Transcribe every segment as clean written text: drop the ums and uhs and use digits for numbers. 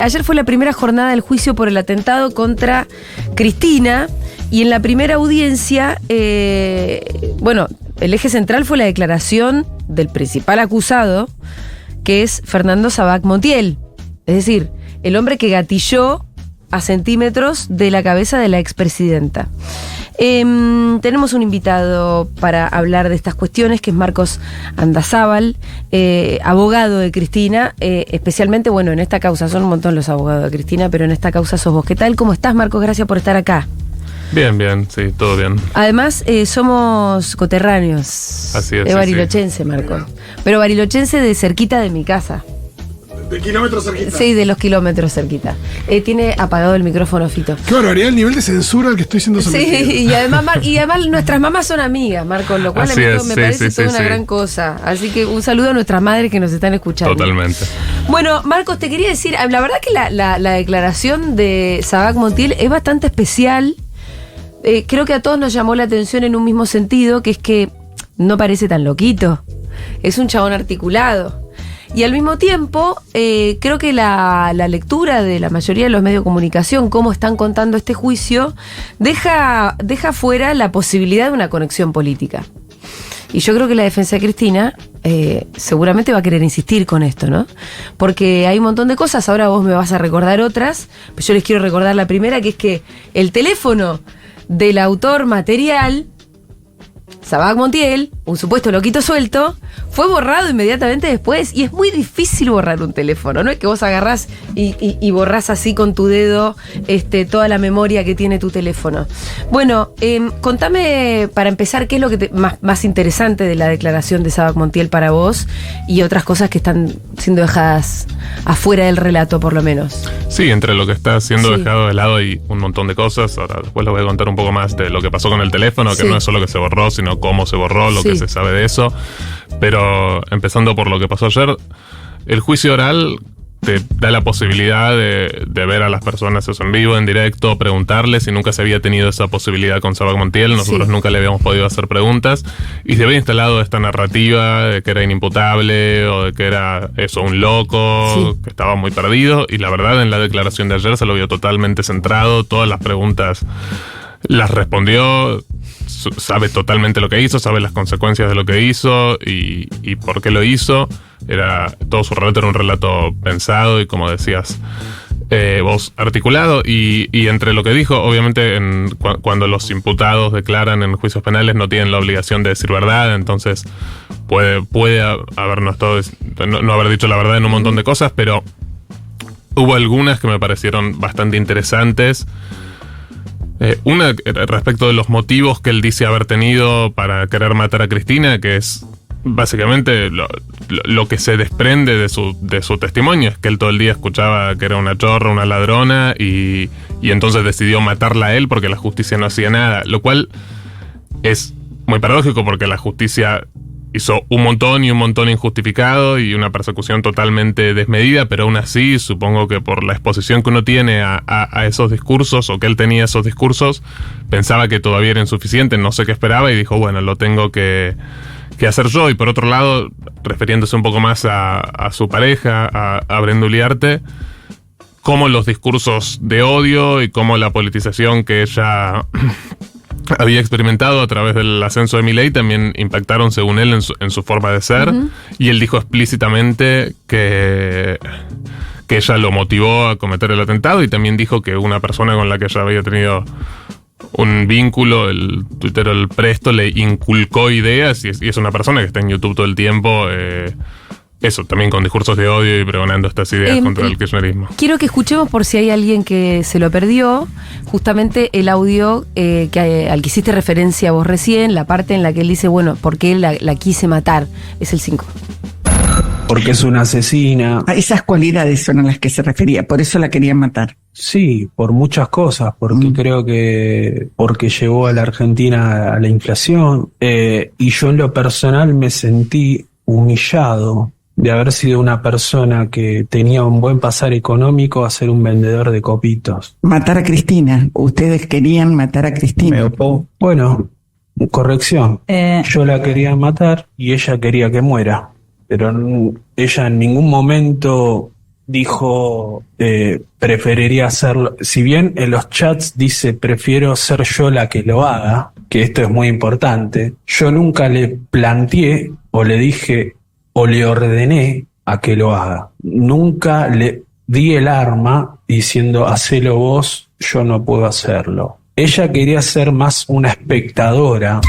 Ayer fue la primera jornada del juicio por el atentado contra Cristina y en la primera audiencia, el eje central fue la declaración del principal acusado, que es Fernando Sabac Montiel, es decir, el hombre que gatilló a centímetros de la cabeza de la expresidenta. Tenemos un invitado para hablar de estas cuestiones, que es Marcos Andazábal, abogado de Cristina, especialmente, en esta causa, son un montón los abogados de Cristina, pero en esta causa sos vos. ¿Qué tal? ¿Cómo estás, Marcos? Gracias por estar acá. Bien, sí, todo bien. Además, somos coterráneos. Así es. De Barilochense, Marcos. Pero Barilochense de cerquita de mi casa. ¿De kilómetros cerquita? Sí, de los kilómetros cerquita. Tiene apagado el micrófono, Fito. Qué barbaridad el nivel de censura al que estoy siendo sometido. Sí, y además nuestras mamás son amigas, Marcos, lo cual Así a mí es, me parece toda una sí. gran cosa. Así que un saludo a nuestras madres que nos están escuchando. Totalmente. Bueno, Marcos, te quería decir, la verdad que la declaración de Sabac Montiel es bastante especial. Creo que a todos nos llamó la atención en un mismo sentido, que es que no parece tan loquito. Es un chabón articulado. Y al mismo tiempo, creo que la lectura de la mayoría de los medios de comunicación, cómo están contando este juicio, deja fuera la posibilidad de una conexión política. Y yo creo que la defensa de Cristina seguramente va a querer insistir con esto, ¿no? Porque hay un montón de cosas, ahora vos me vas a recordar otras, pero yo les quiero recordar la primera, que es que el teléfono del autor material, Sabac Montiel, un supuesto loquito suelto, fue borrado inmediatamente después, y es muy difícil borrar un teléfono, no es que vos agarrás y borrás así con tu dedo toda la memoria que tiene tu teléfono. Bueno, contame para empezar qué es lo que más interesante de la declaración de Sabac Montiel para vos y otras cosas que están siendo dejadas afuera del relato, por lo menos. Sí, entre lo que está siendo dejado de lado hay un montón de cosas. Ahora después les voy a contar un poco más de lo que pasó con el teléfono, que no es solo que se borró, sino cómo se borró, lo que se sabe de eso. Pero empezando por lo que pasó ayer, el juicio oral te da la posibilidad de ver a las personas eso en vivo, en directo, preguntarles, y nunca se había tenido esa posibilidad con Sabac Montiel. Nosotros nunca le habíamos podido hacer preguntas, y se había instalado esta narrativa de que era inimputable o de que era un loco, que estaba muy perdido, y la verdad en la declaración de ayer se lo vio totalmente centrado, todas las preguntas las respondió, sabe totalmente lo que hizo, sabe las consecuencias de lo que hizo y por qué lo hizo. Todo su relato era un relato pensado y, como decías vos, articulado, y entre lo que dijo, obviamente cuando los imputados declaran en juicios penales no tienen la obligación de decir verdad, entonces puede no haber dicho la verdad en un montón de cosas, pero hubo algunas que me parecieron bastante interesantes. Una respecto de los motivos que él dice haber tenido para querer matar a Cristina, que es básicamente lo que se desprende de su testimonio, es que él todo el día escuchaba que era una chorra, una ladrona, y entonces decidió matarla a él porque la justicia no hacía nada, lo cual es muy paradójico porque la justicia hizo un montón injustificado y una persecución totalmente desmedida, pero aún así supongo que por la exposición que uno tiene a esos discursos, o que él tenía esos discursos, pensaba que todavía era insuficiente, no sé qué esperaba, y dijo, lo tengo que hacer yo. Y por otro lado, refiriéndose un poco más a su pareja, a Brenda Uliarte, cómo los discursos de odio y cómo la politización que ella había experimentado a través del ascenso de Milei también impactaron, según él, en su forma de ser. Y él dijo explícitamente que ella lo motivó a cometer el atentado, y también dijo que una persona con la que ella había tenido un vínculo, el tuitero El Presto, le inculcó ideas, y es una persona que está en YouTube todo el tiempo, también con discursos de odio y pregonando estas ideas contra el kirchnerismo. Quiero que escuchemos, por si hay alguien que se lo perdió, justamente el audio al que hiciste referencia vos recién, la parte en la que él dice, ¿por qué la quise matar? Es el 5. Porque es una asesina. A esas cualidades son a las que se refería, por eso la querían matar. Sí, por muchas cosas, porque creo que porque llevó a la Argentina a la inflación, y yo en lo personal me sentí humillado de haber sido una persona que tenía un buen pasar económico a ser un vendedor de copitos. Matar a Cristina. Ustedes querían matar a Cristina. Bueno, corrección. Yo la quería matar y ella quería que muera. Pero ella en ningún momento dijo, preferiría hacerlo. Si bien en los chats dice, prefiero ser yo la que lo haga, que esto es muy importante, yo nunca le planteé o le dije o le ordené a que lo haga. Nunca le di el arma diciendo, hacelo vos, yo no puedo hacerlo. Ella quería ser más una espectadora.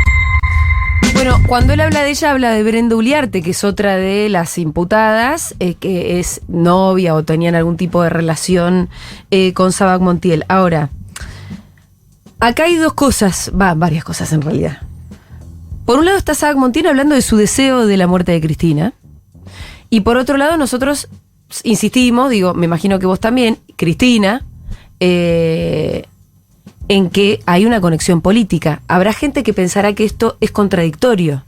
Bueno, cuando él habla de ella, habla de Brenda Uliarte, que es otra de las imputadas, que es novia o tenían algún tipo de relación con Sabac Montiel. Ahora, acá hay dos cosas, varias cosas en realidad. Por un lado está Sabac Montiel hablando de su deseo de la muerte de Cristina. Y por otro lado nosotros insistimos, digo, me imagino que vos también, Cristina, en que hay una conexión política. Habrá gente que pensará que esto es contradictorio.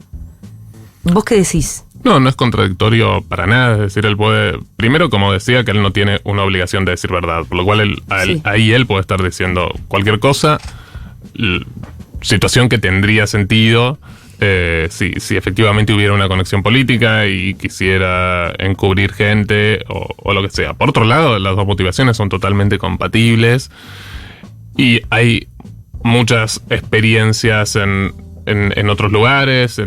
¿Vos qué decís? No, no es contradictorio para nada. Es decir, él puede... Primero, como decía, que él no tiene una obligación de decir verdad. Por lo cual ahí él puede estar diciendo cualquier cosa. Situación que tendría sentido si efectivamente hubiera una conexión política y quisiera encubrir gente o lo que sea. Por otro lado, las dos motivaciones son totalmente compatibles. Y hay muchas experiencias en otros lugares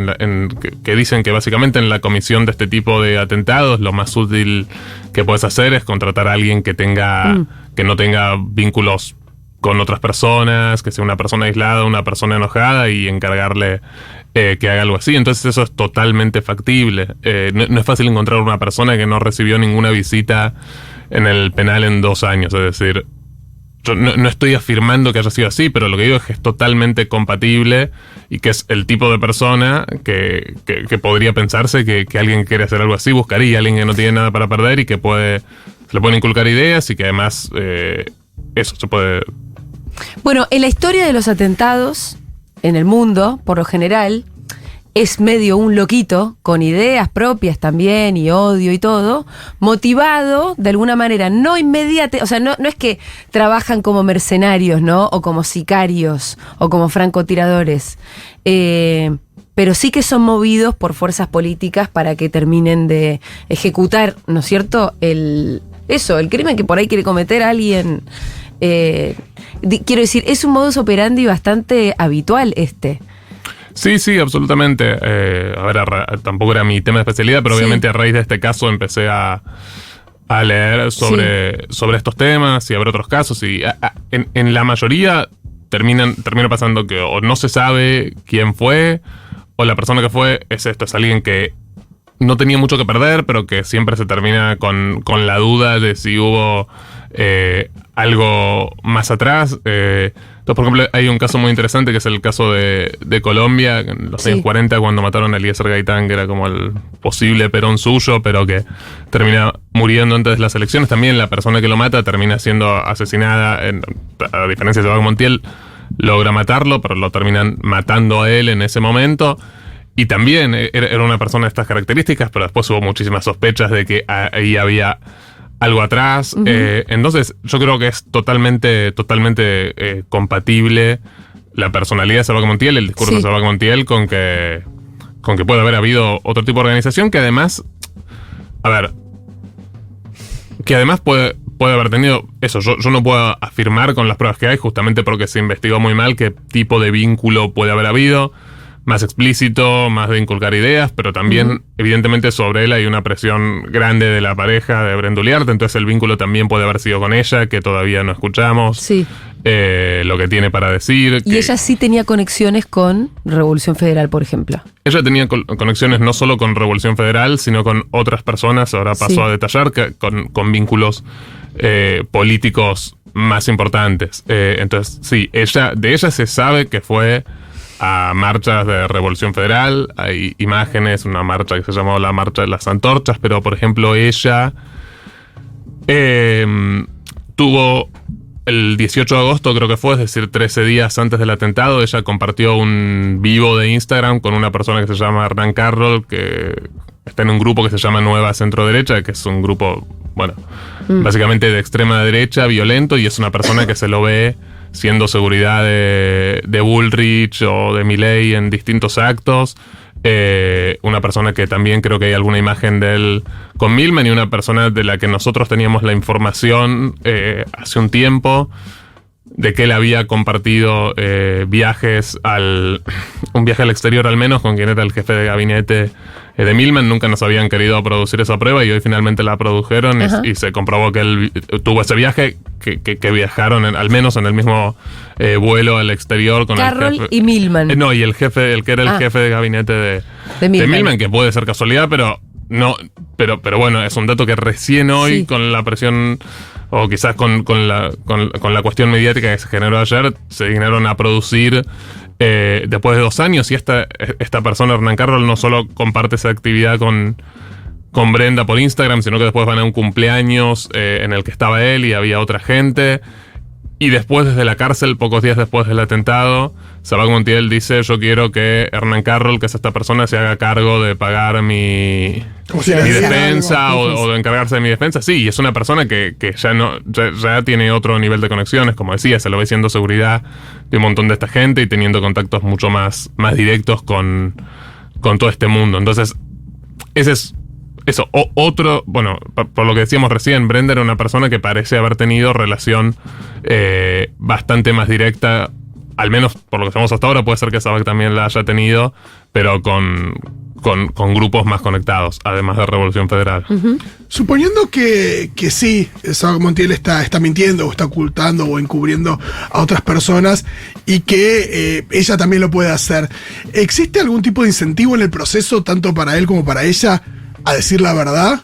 que dicen que básicamente en la comisión de este tipo de atentados lo más útil que puedes hacer es contratar a alguien que no tenga vínculos con otras personas, que sea una persona aislada, una persona enojada y encargarle que haga algo así. Entonces eso es totalmente factible. No es fácil encontrar una persona que no recibió ninguna visita en el penal en 2 años, es decir... Yo no estoy afirmando que haya sido así, pero lo que digo es que es totalmente compatible y que es el tipo de persona que podría pensarse que alguien que quiere hacer algo así buscaría a alguien que no tiene nada para perder y que se le pueden inculcar ideas y que además eso se puede... Bueno, en la historia de los atentados en el mundo, por lo general, es medio un loquito, con ideas propias también y odio y todo, motivado de alguna manera, no inmediata, o sea, no es que trabajan como mercenarios, ¿no? O como sicarios, o como francotiradores, pero sí que son movidos por fuerzas políticas para que terminen de ejecutar, ¿no es cierto?, el crimen que por ahí quiere cometer alguien. Quiero decir, es un modus operandi bastante habitual Sí, absolutamente. Tampoco era mi tema de especialidad, pero obviamente a raíz de este caso empecé a leer sobre estos temas y a ver otros casos. Y en la mayoría termina pasando que o no se sabe quién fue, o la persona que fue es alguien que no tenía mucho que perder, pero que siempre se termina con la duda de si hubo algo más atrás. Entonces, por ejemplo, hay un caso muy interesante que es el caso de Colombia, en los años 40, cuando mataron a Eliezer Gaitán, que era como el posible Perón suyo, pero que termina muriendo antes de las elecciones. También la persona que lo mata termina siendo asesinada, a diferencia de Sabac Montiel, logra matarlo, pero lo terminan matando a él en ese momento. Y también era una persona de estas características, pero después hubo muchísimas sospechas de que ahí había algo atrás. Uh-huh. Entonces yo creo que es totalmente compatible la personalidad de Sabac Montiel, el discurso de Sabac Montiel con que puede haber habido otro tipo de organización que además puede haber tenido eso. Yo no puedo afirmar con las pruebas que hay, justamente porque se investigó muy mal qué tipo de vínculo puede haber habido, más explícito, más de inculcar ideas, pero también, evidentemente, sobre él hay una presión grande de la pareja de Brenda Uliarte, entonces el vínculo también puede haber sido con ella, que todavía no escuchamos. Sí. Lo que tiene para decir. Y ella sí tenía conexiones con Revolución Federal, por ejemplo. Ella tenía conexiones no solo con Revolución Federal, sino con otras personas, ahora pasó a detallar, con vínculos políticos más importantes. Entonces, sí, de ella se sabe que fue a marchas de Revolución Federal. Hay imágenes, una marcha que se llamó la Marcha de las Antorchas, pero por ejemplo ella tuvo el 18 de agosto, creo que fue, es decir, 13 días antes del atentado, ella compartió un vivo de Instagram con una persona que se llama Hernán Carroll, que está en un grupo que se llama Nueva Centro Derecha, que es un grupo, básicamente de extrema derecha, violento, y es una persona que se lo ve siendo seguridad de Bullrich o de Milei en distintos actos. una persona que también creo que hay alguna imagen de él con Milman, y una persona de la que nosotros teníamos la información hace un tiempo, de que él había compartido un viaje al exterior al menos, con quien era el jefe de gabinete de Milman. Nunca nos habían querido producir esa prueba y hoy finalmente la produjeron, y se comprobó que él tuvo ese viaje, que viajaron al menos en el mismo vuelo al exterior con Carroll el jefe, y Milman. No, y el que era el jefe de gabinete de Milman, que puede ser casualidad, pero no, pero bueno, es un dato que recién hoy, con la presión, o quizás con la cuestión mediática que se generó ayer, se dignaron a producir después de 2 años. Y esta persona, Hernán Carroll, no solo comparte esa actividad con Brenda por Instagram, sino que después van a un cumpleaños en el que estaba él y había otra gente. Y después, desde la cárcel, pocos días después del atentado, Sabac Montiel dice: yo quiero que Hernán Carroll, que es esta persona, se haga cargo de pagar mi defensa, o de encargarse de mi defensa. Sí, y es una persona que ya tiene otro nivel de conexiones, como decía, se lo ve siendo seguridad de un montón de esta gente y teniendo contactos mucho más directos con todo este mundo. Entonces, ese es eso. Otro, bueno, por lo que decíamos recién, Brenda era una persona que parece haber tenido relación bastante más directa, al menos por lo que sabemos hasta ahora. Puede ser que Sabac también la haya tenido, pero con grupos más conectados, además de Revolución Federal. Uh-huh. Suponiendo que sí, Sabac Montiel está mintiendo, o está ocultando o encubriendo a otras personas, y que ella también lo puede hacer, ¿existe algún tipo de incentivo en el proceso, tanto para él como para ella, a decir la verdad?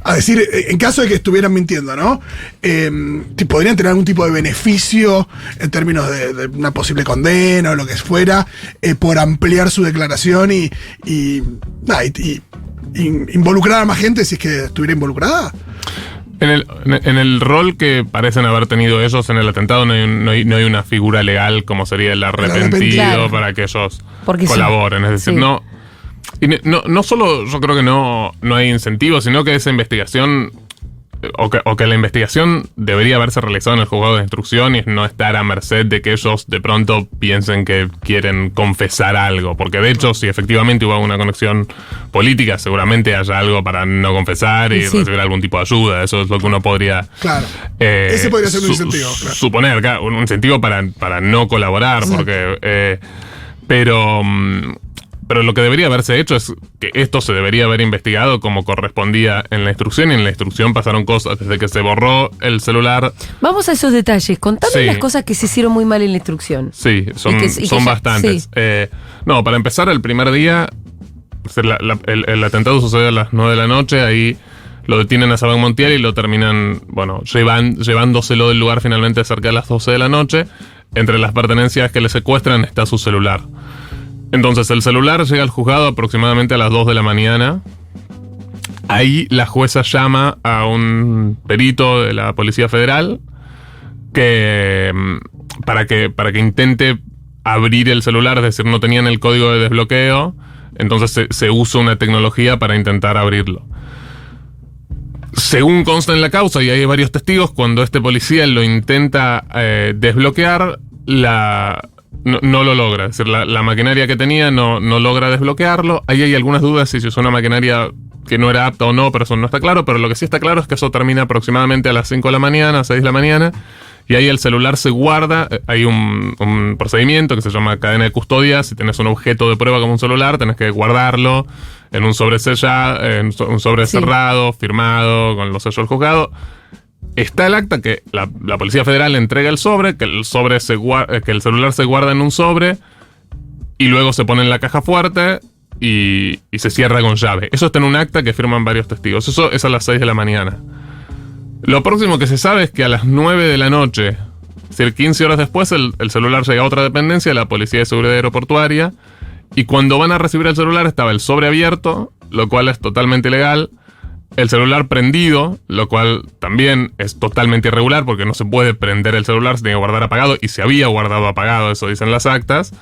A decir, en caso de que estuvieran mintiendo, ¿no? ¿Podrían tener algún tipo de beneficio en términos de una posible condena o lo que fuera, por ampliar su declaración y involucrar a más gente si es que estuviera involucrada? En el rol que parecen haber tenido ellos en el atentado, no hay una figura legal como sería el arrepentido, claro, para que ellos colaboren. Sí. Es decir, no. Y no solo yo creo que no hay incentivos, sino que esa investigación, o que la investigación debería haberse realizado en el juzgado de instrucción y no estar a merced de que ellos de pronto piensen que quieren confesar algo. Porque de hecho, si efectivamente hubo una conexión política, seguramente haya algo para no confesar y recibir algún tipo de ayuda. Eso es lo que uno podría... Claro. Ese podría ser un incentivo. Claro. Suponer, claro, un incentivo para no colaborar, porque... Pero lo que debería haberse hecho es que esto se debería haber investigado como correspondía en la instrucción, y en la instrucción pasaron cosas desde que se borró el celular. Vamos a esos detalles. Contame las cosas que se hicieron muy mal en la instrucción. Sí, son bastantes. Sí. Para empezar, el primer día, el atentado sucede a las 9 de la noche, ahí lo detienen a Sabac Montiel y lo terminan, llevándoselo del lugar finalmente cerca de las 12 de la noche. Entre las pertenencias que le secuestran está su celular. Entonces el celular llega al juzgado aproximadamente a las 2 de la mañana. Ahí la jueza llama a un perito de la Policía Federal para que intente abrir el celular, es decir, no tenían el código de desbloqueo, entonces se usa una tecnología para intentar abrirlo. Según consta en la causa, y hay varios testigos, cuando este policía lo intenta desbloquear, no lo logra. Es decir, la maquinaria que tenía no logra desbloquearlo. Ahí hay algunas dudas si se usó una maquinaria que no era apta o no, pero eso no está claro. Pero lo que sí está claro es que eso termina aproximadamente a las 5 de la mañana, 6 de la mañana. Y ahí el celular se guarda. Hay un procedimiento que se llama cadena de custodia. Si tenés un objeto de prueba como un celular, tenés que guardarlo en un sobre sellado, en un sobre cerrado, firmado, con los sellos del juzgado. Está el acta que la Policía Federal entrega el sobre, que el celular se guarda en un sobre y luego se pone en la caja fuerte y se cierra con llave. Eso está en un acta que firman varios testigos. Eso es a las 6 de la mañana. Lo próximo que se sabe es que a las 9 de la noche, es decir, 15 horas después, el celular llega a otra dependencia de la Policía de Seguridad Aeroportuaria, y cuando van a recibir el celular estaba el sobre abierto, lo cual es totalmente ilegal. El celular prendido, lo cual también es totalmente irregular porque no se puede prender el celular, se tiene que guardar apagado, y se había guardado apagado, eso dicen las actas.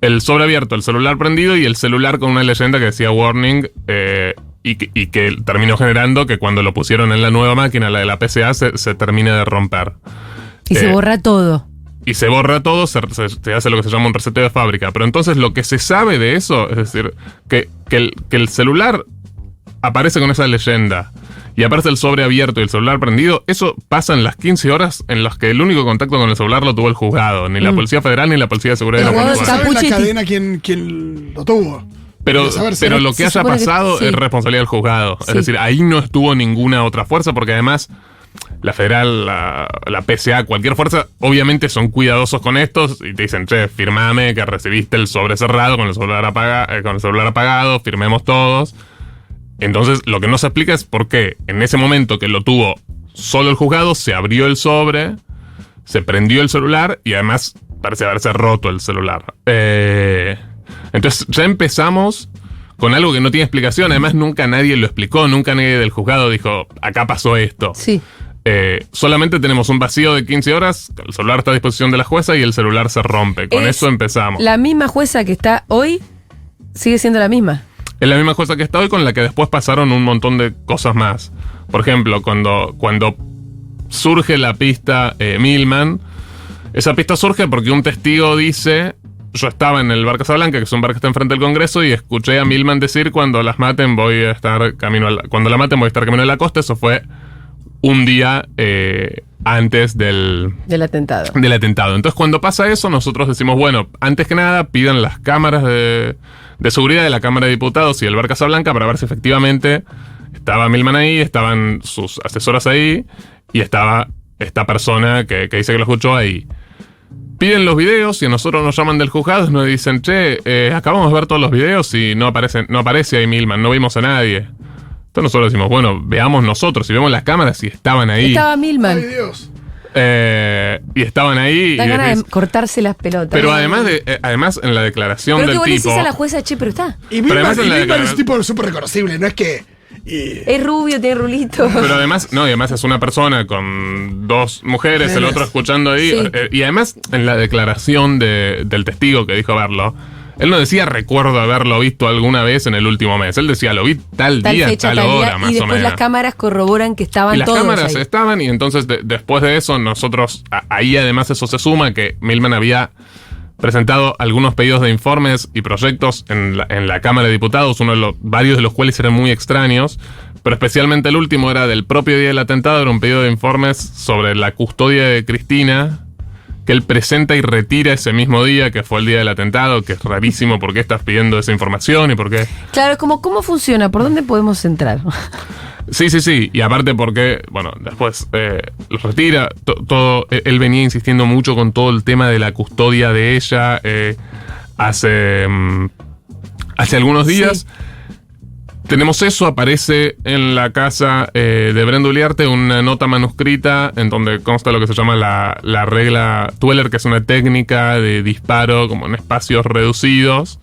El sobre abierto, el celular prendido y el celular con una leyenda que decía warning, y que terminó generando que cuando lo pusieron en la nueva máquina, la de la PCA, se termine de romper. Y se borra todo. y se borra todo, se hace lo que se llama un reseteo de fábrica. Pero entonces lo que se sabe de eso, es decir, que el celular aparece con esa leyenda y aparece el sobre abierto y el celular prendido, eso pasa en las 15 horas en las que el único contacto con el celular lo tuvo el juzgado, ni la Policía Federal ni la Policía de Seguridad de la Pero Municipal. ¿sabe la cadena quién lo tuvo? Pero lo que haya pasado es responsabilidad del juzgado. Es decir, ahí no estuvo ninguna otra fuerza, porque además la federal, la PCA, cualquier fuerza, obviamente son cuidadosos con estos y te dicen, che, firmame que recibiste el sobre cerrado con el celular apagado, firmemos todos. Entonces, lo que no se explica es por qué en ese momento que lo tuvo solo el juzgado, se abrió el sobre, se prendió el celular y además parece haberse roto el celular. Entonces, ya empezamos con algo que no tiene explicación. Además, nunca nadie lo explicó, nunca nadie del juzgado dijo, acá pasó esto. Sí. Solamente tenemos un vacío de 15 horas, el celular está a disposición de la jueza y el celular se rompe. Con eso empezamos. La misma jueza que está hoy sigue siendo la misma. Es la misma jueza que está hoy, con la que después pasaron un montón de cosas más. Por ejemplo, cuando surge la pista Milman, esa pista surge porque un testigo dice, yo estaba en el bar Casablanca, que es un bar que está enfrente del Congreso, y escuché a Milman decir, cuando la maten voy a estar camino a la costa. Eso fue un día antes del atentado. Entonces, cuando pasa eso, nosotros decimos, bueno, antes que nada, pidan las cámaras de seguridad de la Cámara de Diputados y del bar Casablanca para ver si efectivamente estaba Milman ahí, estaban sus asesoras ahí y estaba esta persona que dice que lo escuchó ahí. Piden los videos y a nosotros nos llaman del juzgado y nos dicen, che, acabamos de ver todos los videos y no aparece ahí Milman, no vimos a nadie. Entonces nosotros decimos, bueno, veamos nosotros, y vemos las cámaras y estaban ahí. Estaba Milman. Ay, Dios. Y estaban ahí. Da ganas de cortarse las pelotas. Pero además en la declaración del tipo... Pero que vos le decís a la jueza, che, pero está. Y Milman es un tipo súper reconocible, no es que... Es rubio, tiene rulito. Pero además es una persona con dos mujeres, el otro escuchando ahí. Sí. Y además, en la declaración del testigo que dijo verlo, él no decía recuerdo haberlo visto alguna vez en el último mes. Él decía lo vi tal día, fecha, tal hora, más o menos. Y después las cámaras corroboran que estaban y las todos cámaras ahí. estaban, y entonces después de eso nosotros, ahí además eso se suma, que Milman había presentado algunos pedidos de informes y proyectos en la Cámara de Diputados, varios de los cuales eran muy extraños, pero especialmente el último era del propio día del atentado, era un pedido de informes sobre la custodia de Cristina, que él presenta y retira ese mismo día, que fue el día del atentado, que es rarísimo. ¿Por qué estás pidiendo esa información y por qué? Claro, ¿cómo funciona? ¿Por dónde podemos entrar? Sí. Y aparte porque, bueno, después lo retira. Todo. Él venía insistiendo mucho con todo el tema de la custodia de ella hace algunos días. Sí. Tenemos eso, aparece en la casa de Brenda Uliarte una nota manuscrita en donde consta lo que se llama la regla Tueller, que es una técnica de disparo como en espacios reducidos,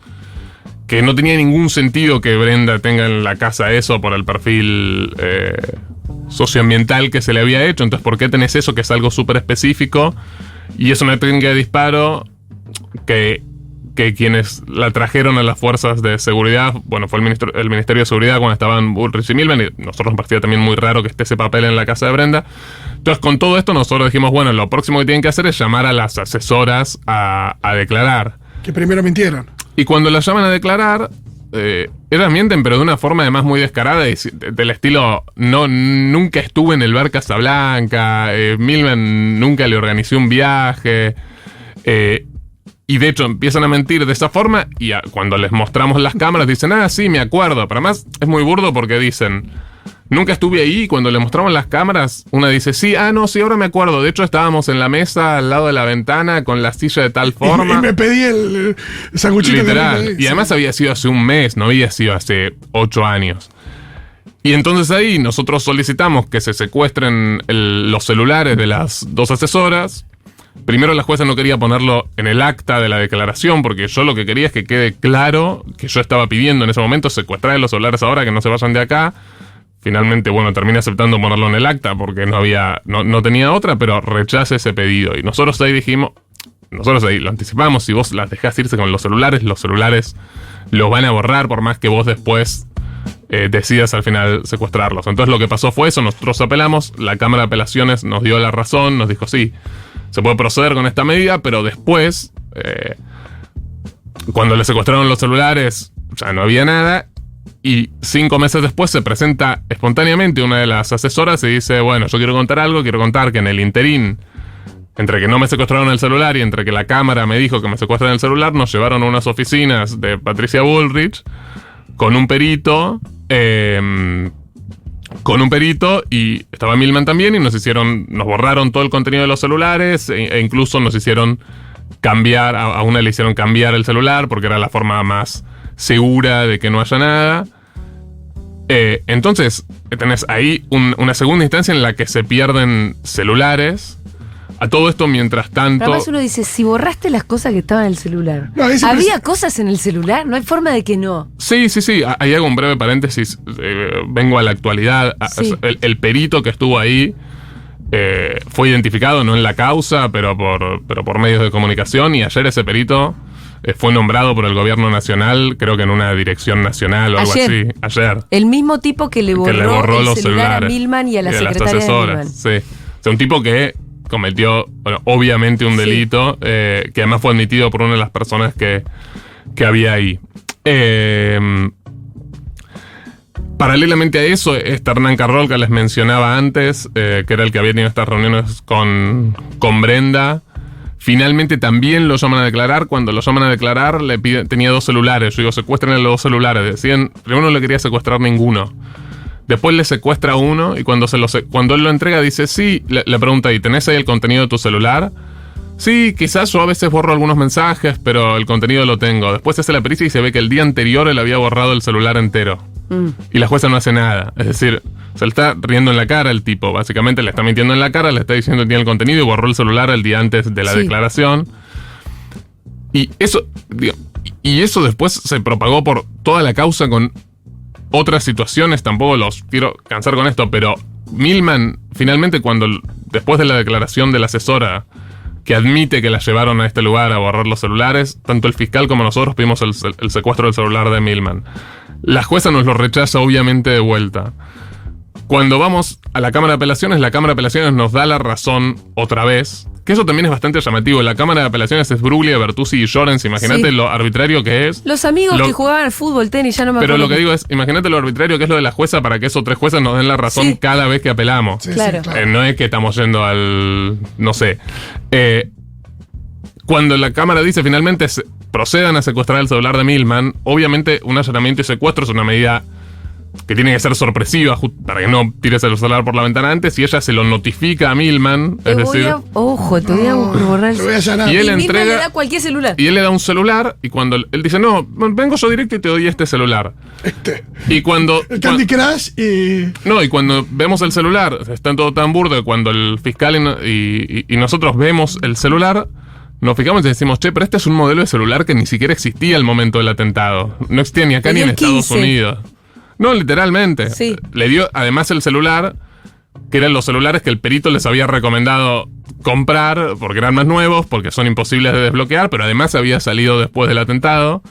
que no tenía ningún sentido que Brenda tenga en la casa eso por el perfil socioambiental que se le había hecho. Entonces, ¿por qué tenés eso, que es algo súper específico? Y es una técnica de disparo que quienes la trajeron a las fuerzas de seguridad, bueno, fue el Ministerio de Seguridad cuando estaban Bullrich y Milman, y nosotros nos parecía también muy raro que esté ese papel en la casa de Brenda. Entonces, con todo esto nosotros dijimos, bueno, lo próximo que tienen que hacer es llamar a las asesoras a declarar. Que primero mintieron. Y cuando las llaman a declarar, ellas mienten, pero de una forma además muy descarada, y del estilo, nunca estuve en el bar Casablanca, Milman nunca le organizó un viaje, y de hecho empiezan a mentir de esa forma, y cuando les mostramos las cámaras dicen, sí, me acuerdo. Pero además es muy burdo porque dicen, nunca estuve ahí, y cuando les mostramos las cámaras, una dice, sí, sí, ahora me acuerdo. De hecho estábamos en la mesa al lado de la ventana con la silla de tal forma. Y me pedí el sanguchito. Literal. Y además había sido hace un mes, no había sido hace 8 años. Y entonces ahí nosotros solicitamos que se secuestren los celulares de las dos asesoras. Primero la jueza no quería ponerlo en el acta de la declaración, porque yo lo que quería es que quede claro que yo estaba pidiendo en ese momento secuestrar los celulares ahora, que no se vayan de acá. Finalmente, bueno, terminé aceptando ponerlo en el acta porque no tenía otra, pero rechace ese pedido. Y nosotros ahí lo anticipamos, si vos las dejás irse con los celulares los van a borrar por más que vos después decidas al final secuestrarlos. Entonces lo que pasó fue eso, nosotros apelamos, la Cámara de Apelaciones nos dio la razón, nos dijo sí, se puede proceder con esta medida, pero después, cuando le secuestraron los celulares, ya no había nada. Y 5 meses después se presenta espontáneamente una de las asesoras y dice, bueno, yo quiero contar algo, quiero contar que en el interín, entre que no me secuestraron el celular y entre que la cámara me dijo que me secuestran el celular, nos llevaron a unas oficinas de Patricia Bullrich con un perito, y estaba Milman también, y nos borraron todo el contenido de los celulares e incluso nos hicieron cambiar, a una le hicieron cambiar el celular porque era la forma más segura de que no haya nada. Entonces tenés ahí una segunda instancia en la que se pierden celulares. A todo esto, mientras tanto... Además uno dice, si borraste las cosas que estaban en el celular. No, ¿había cosas en el celular? No hay forma de que no. Sí. Ahí hago un breve paréntesis. Vengo a la actualidad. Sí. El perito que estuvo ahí fue identificado, no en la causa, pero por medios de comunicación. Y ayer ese perito fue nombrado por el gobierno nacional, creo que en una dirección nacional o algo así. Ayer. El mismo tipo que le borró el celular a Milman y a la secretaria de Milman. Sí. O sea, un tipo que cometió, obviamente un delito, que además fue admitido por una de las personas que había ahí. Paralelamente a eso, Hernán Carroll, que les mencionaba antes, que era el que había tenido estas reuniones con Brenda, finalmente también lo llaman a declarar. Cuando lo llaman a declarar, tenía 2 celulares. Yo digo, secuestren los 2 celulares. Decían, primero no le quería secuestrar ninguno. Después le secuestra uno y cuando él lo entrega dice, sí, le pregunta, ¿y tenés ahí el contenido de tu celular? Sí, quizás yo a veces borro algunos mensajes, pero el contenido lo tengo. Después hace la pericia y se ve que el día anterior él había borrado el celular entero. Y la jueza no hace nada. Es decir, se le está riendo en la cara el tipo. Básicamente le está mintiendo en la cara, le está diciendo que tiene el contenido y borró el celular el día antes de la declaración. Y eso después se propagó por toda la causa con otras situaciones. Tampoco los quiero cansar con esto, pero Milman finalmente después de la declaración de la asesora que admite que la llevaron a este lugar a borrar los celulares, tanto el fiscal como nosotros pedimos el secuestro del celular de Milman. La jueza nos lo rechaza obviamente de vuelta. Cuando vamos a la Cámara de Apelaciones, la Cámara de Apelaciones nos da la razón otra vez. Que eso también es bastante llamativo. La Cámara de Apelaciones es Bruglia, Bertuzzi y Llorens. Imagínate lo arbitrario que es. Los amigos que jugaban al fútbol, tenis, ya no me acuerdo. Pero lo que digo es, imagínate lo arbitrario que es lo de la jueza para que esos 3 jueces nos den la razón cada vez que apelamos. Sí, claro. No es que estamos yendo al... no sé. Cuando la Cámara dice finalmente procedan a secuestrar el celular de Milman, obviamente un allanamiento y secuestro es una medida que tiene que ser sorpresiva para que no tires el celular por la ventana antes, y ella se lo notifica a Milman, te voy a borrar el celular. Y él entrega, le da cualquier celular. Y él le da un celular, y cuando él dice, no, vengo yo directo y te doy este celular. Y cuando... el Candy Crush y... No, y cuando vemos el celular, está todo tan burdo que cuando el fiscal y nosotros vemos el celular, nos fijamos y decimos, che, pero este es un modelo de celular que ni siquiera existía al momento del atentado. No existía ni acá ni en Estados Unidos. No, literalmente. Sí. Le dio además el celular, que eran los celulares que el perito les había recomendado comprar porque eran más nuevos, porque son imposibles de desbloquear, pero además había salido después del atentado.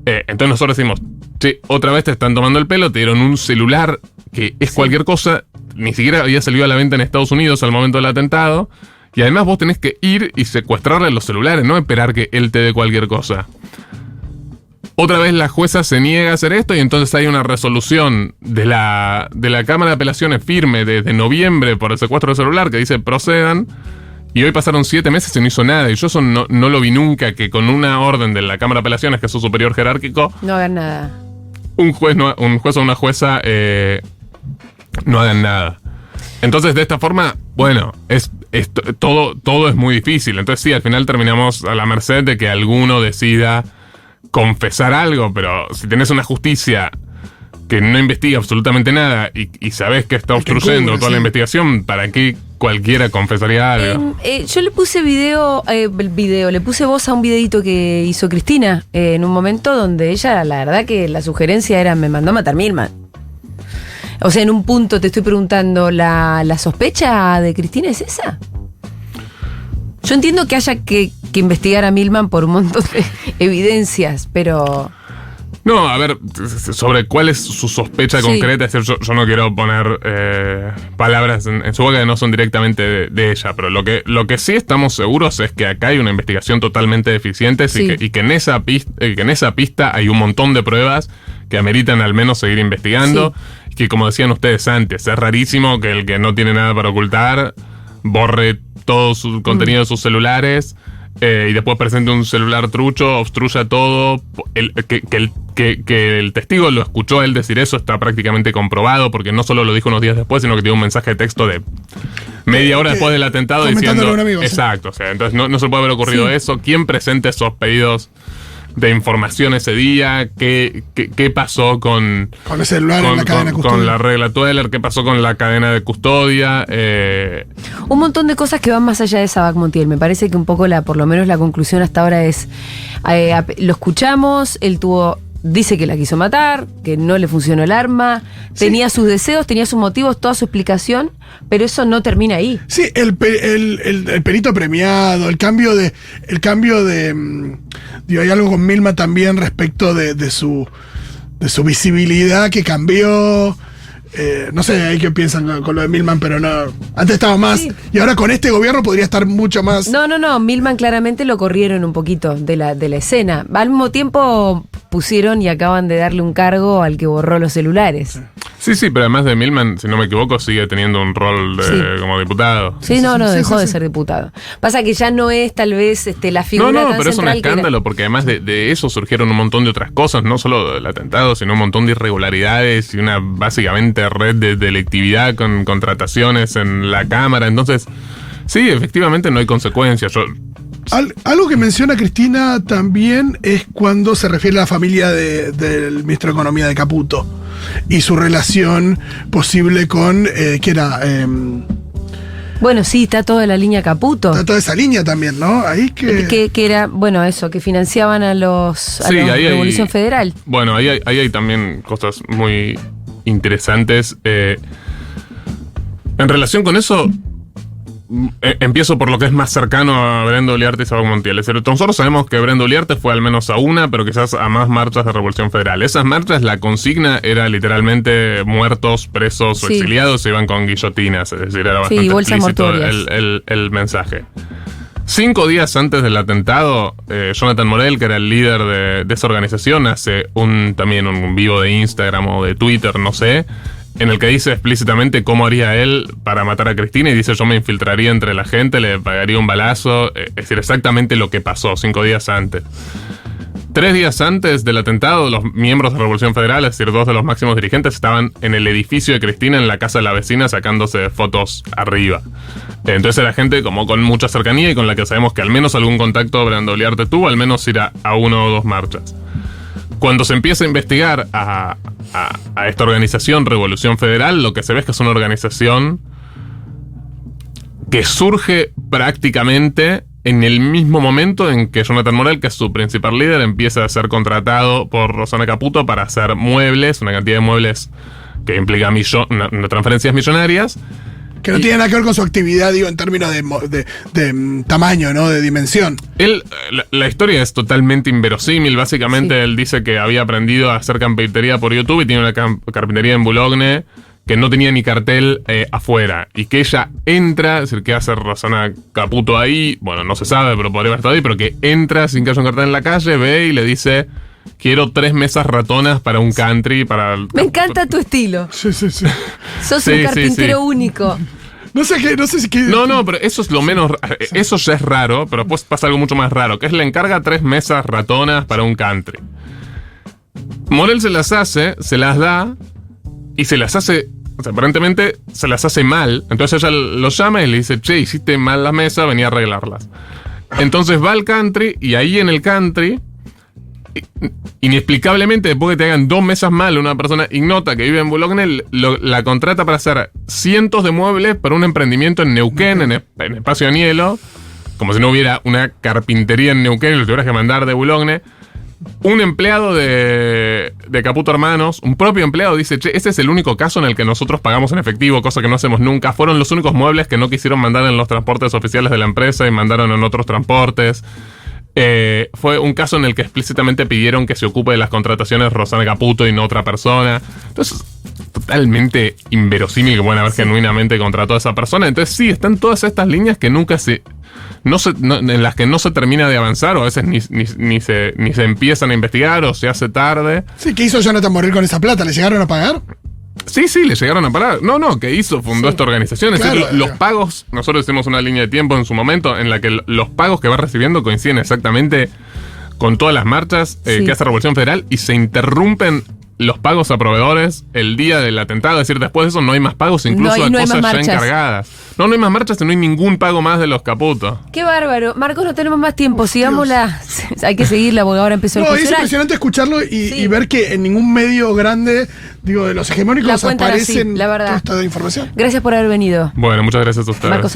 Entonces nosotros decimos, che, otra vez te están tomando el pelo, te dieron un celular que es cualquier cosa, ni siquiera había salido a la venta en Estados Unidos al momento del atentado, y además vos tenés que ir y secuestrarle los celulares, no esperar que él te dé cualquier cosa. Otra vez la jueza se niega a hacer esto y entonces hay una resolución de la Cámara de Apelaciones firme desde noviembre por el secuestro del celular que dice procedan, y hoy pasaron 7 meses y no hizo nada, y yo eso no lo vi nunca, que con una orden de la Cámara de Apelaciones, que es su superior jerárquico, no hagan nada. Un juez o una jueza no hagan nada. Entonces de esta forma, bueno, todo es muy difícil. Entonces sí, al final terminamos a la merced de que alguno decida confesar algo, pero si tenés una justicia que no investiga absolutamente nada y sabés que está obstruyendo toda la investigación, ¿para qué cualquiera confesaría algo? Yo le puse le puse voz a un videito que hizo Cristina en un momento donde ella, la verdad que la sugerencia era, me mandó a matar Milman. O sea, en un punto te estoy preguntando, ¿la sospecha de Cristina es esa? Yo entiendo que haya que investigar a Milman por un montón de evidencias, pero... No, a ver, sobre cuál es su sospecha concreta, es decir, yo no quiero poner palabras en su boca que no son directamente de ella, pero lo que sí estamos seguros es que acá hay una investigación totalmente deficiente y que en esa pista hay un montón de pruebas que ameritan al menos seguir investigando, que como decían ustedes antes, es rarísimo que el que no tiene nada para ocultar borre todo su contenido de sus celulares y después presente un celular trucho, obstruya todo, que el testigo lo escuchó a él decir eso está prácticamente comprobado, porque no solo lo dijo unos días después, sino que tiene un mensaje de texto de media hora después del atentado diciendo... Un amigo, exacto, o sea, entonces no se puede haber ocurrido eso. ¿Quién presenta esos pedidos de información ese día? ¿Qué pasó con el celular en la cadena de custodia? Con la regla Tweller, ¿qué pasó con la cadena de custodia? Un montón de cosas que van más allá de Sabac Montiel. Me parece que un poco por lo menos la conclusión hasta ahora es, lo escuchamos, él dice que la quiso matar, que no le funcionó el arma, tenía sus deseos, tenía sus motivos, toda su explicación, pero eso no termina ahí. Sí, el perito premiado, el cambio de digo, hay algo con Milman también respecto de su visibilidad que cambió. No sé ahí qué piensan con lo de Milman, pero no. Antes estaba más. Sí. Y ahora con este gobierno podría estar mucho más. No. Milman claramente lo corrieron un poquito de la escena. Al mismo tiempo pusieron y acaban de darle un cargo al que borró los celulares. Sí, pero además de Milman, si no me equivoco, sigue teniendo un rol como diputado. Sí, dejó de ser diputado. Pasa que ya no es tal vez la figura tan pero es un central escándalo, porque además de eso surgieron un montón de otras cosas, no solo del atentado, sino un montón de irregularidades y una básicamente red de delictividad con contrataciones en la Cámara. Entonces, sí, efectivamente no hay consecuencias. Algo que menciona Cristina también es cuando se refiere a la familia del ministro de Economía de Caputo y su relación posible con, ¿qué era? Bueno, sí, está toda la línea Caputo. Está toda esa línea también, ¿no? Ahí que era, bueno, eso, que financiaban a los Revolución Federal. Bueno, ahí hay también cosas muy interesantes. En relación con eso, empiezo por lo que es más cercano a Brenda Uliarte y Sabac Montiel. Es decir, nosotros sabemos que Brenda Uliarte fue al menos a una, pero quizás a más marchas de Revolución Federal. Esas marchas, la consigna era literalmente muertos, presos o exiliados, se iban con guillotinas. Es decir, era bastante explícito el mensaje. 5 días antes del atentado, Jonathan Morel, que era el líder de esa organización, hace también un vivo de Instagram o de Twitter, no sé, en el que dice explícitamente cómo haría él para matar a Cristina, y dice: yo me infiltraría entre la gente, le pagaría un balazo. Es decir, exactamente lo que pasó 5 días antes. 3 días antes del atentado, los miembros de Revolución Federal, es decir, 2 de los máximos dirigentes, estaban en el edificio de Cristina, en la casa de la vecina, sacándose fotos arriba. Entonces era gente como con mucha cercanía y con la que sabemos que al menos algún contacto Brenda Uliarte tuvo, al menos ir a 1 o 2 marchas. Cuando se empieza a investigar a esta organización Revolución Federal, lo que se ve es que es una organización que surge prácticamente en el mismo momento en que Jonathan Morel, que es su principal líder, empieza a ser contratado por Rosana Caputo para hacer muebles, una cantidad de muebles que implica transferencias millonarias. Que no tiene nada que ver con su actividad, digo, en términos de tamaño, ¿no? De dimensión. La historia es totalmente inverosímil. Básicamente él dice que había aprendido a hacer carpintería por YouTube y tiene una carpintería en Boulogne que no tenía ni cartel afuera. Y que ella entra, es decir, ¿qué hace Rosana Caputo ahí? Bueno, no se sabe, pero podría haber estado ahí, pero que entra sin que haya un cartel en la calle, ve y le dice: quiero 3 mesas ratonas para un country, para... Me encanta tu estilo. Sí. Sos un carpintero único. No sé si... No, pero eso es lo menos... Eso ya es raro, pero después pasa algo mucho más raro, que es le encarga 3 mesas ratonas para un country. Morel se las hace, se las da, y se las hace... O sea, aparentemente se las hace mal. Entonces ella lo llama y le dice: che, hiciste mal la mesa, vení a arreglarlas. Entonces va al country, y ahí en el country... inexplicablemente, después que te hagan 2 mesas mal, una persona ignota que vive en Boulogne la contrata para hacer cientos de muebles para un emprendimiento en Neuquén, en Espacio Anielo, como si no hubiera una carpintería en Neuquén y lo tuvieras que mandar de Boulogne. Un empleado de Caputo Hermanos, un propio empleado, dice: che, este es el único caso en el que nosotros pagamos en efectivo, cosa que no hacemos nunca. Fueron los únicos muebles que no quisieron mandar en los transportes oficiales de la empresa y mandaron en otros transportes. Fue un caso en el que explícitamente pidieron que se ocupe de las contrataciones Rosana Caputo y no otra persona. Entonces, totalmente inverosímil que pueden haber genuinamente contratado a esa persona. Entonces, sí, están todas estas líneas que nunca en las que no se termina de avanzar, o a veces ni se empiezan a investigar o se hace tarde. Sí, ¿qué hizo Jonathan Borrell con esa plata? ¿Le llegaron a pagar? Sí, le llegaron a pagar. No, ¿qué hizo? Fundó esta organización. Es decir, los pagos, nosotros hicimos una línea de tiempo en su momento en la que los pagos que va recibiendo coinciden exactamente con todas las marchas que hace Revolución Federal, y se interrumpen los pagos a proveedores el día del atentado. Es decir, después de eso no hay más pagos, incluso de cosas ya encargadas. No hay más marchas y no hay ningún pago más de los Caputo. Qué bárbaro. Marcos, no tenemos más tiempo. Sigámosla. Hay que seguirla porque ahora empezó el es impresionante escucharlo y ver que en ningún medio grande, de los hegemónicos, aparecen la verdad. toda esta información. Gracias por haber venido. Bueno, muchas gracias a ustedes. Marcos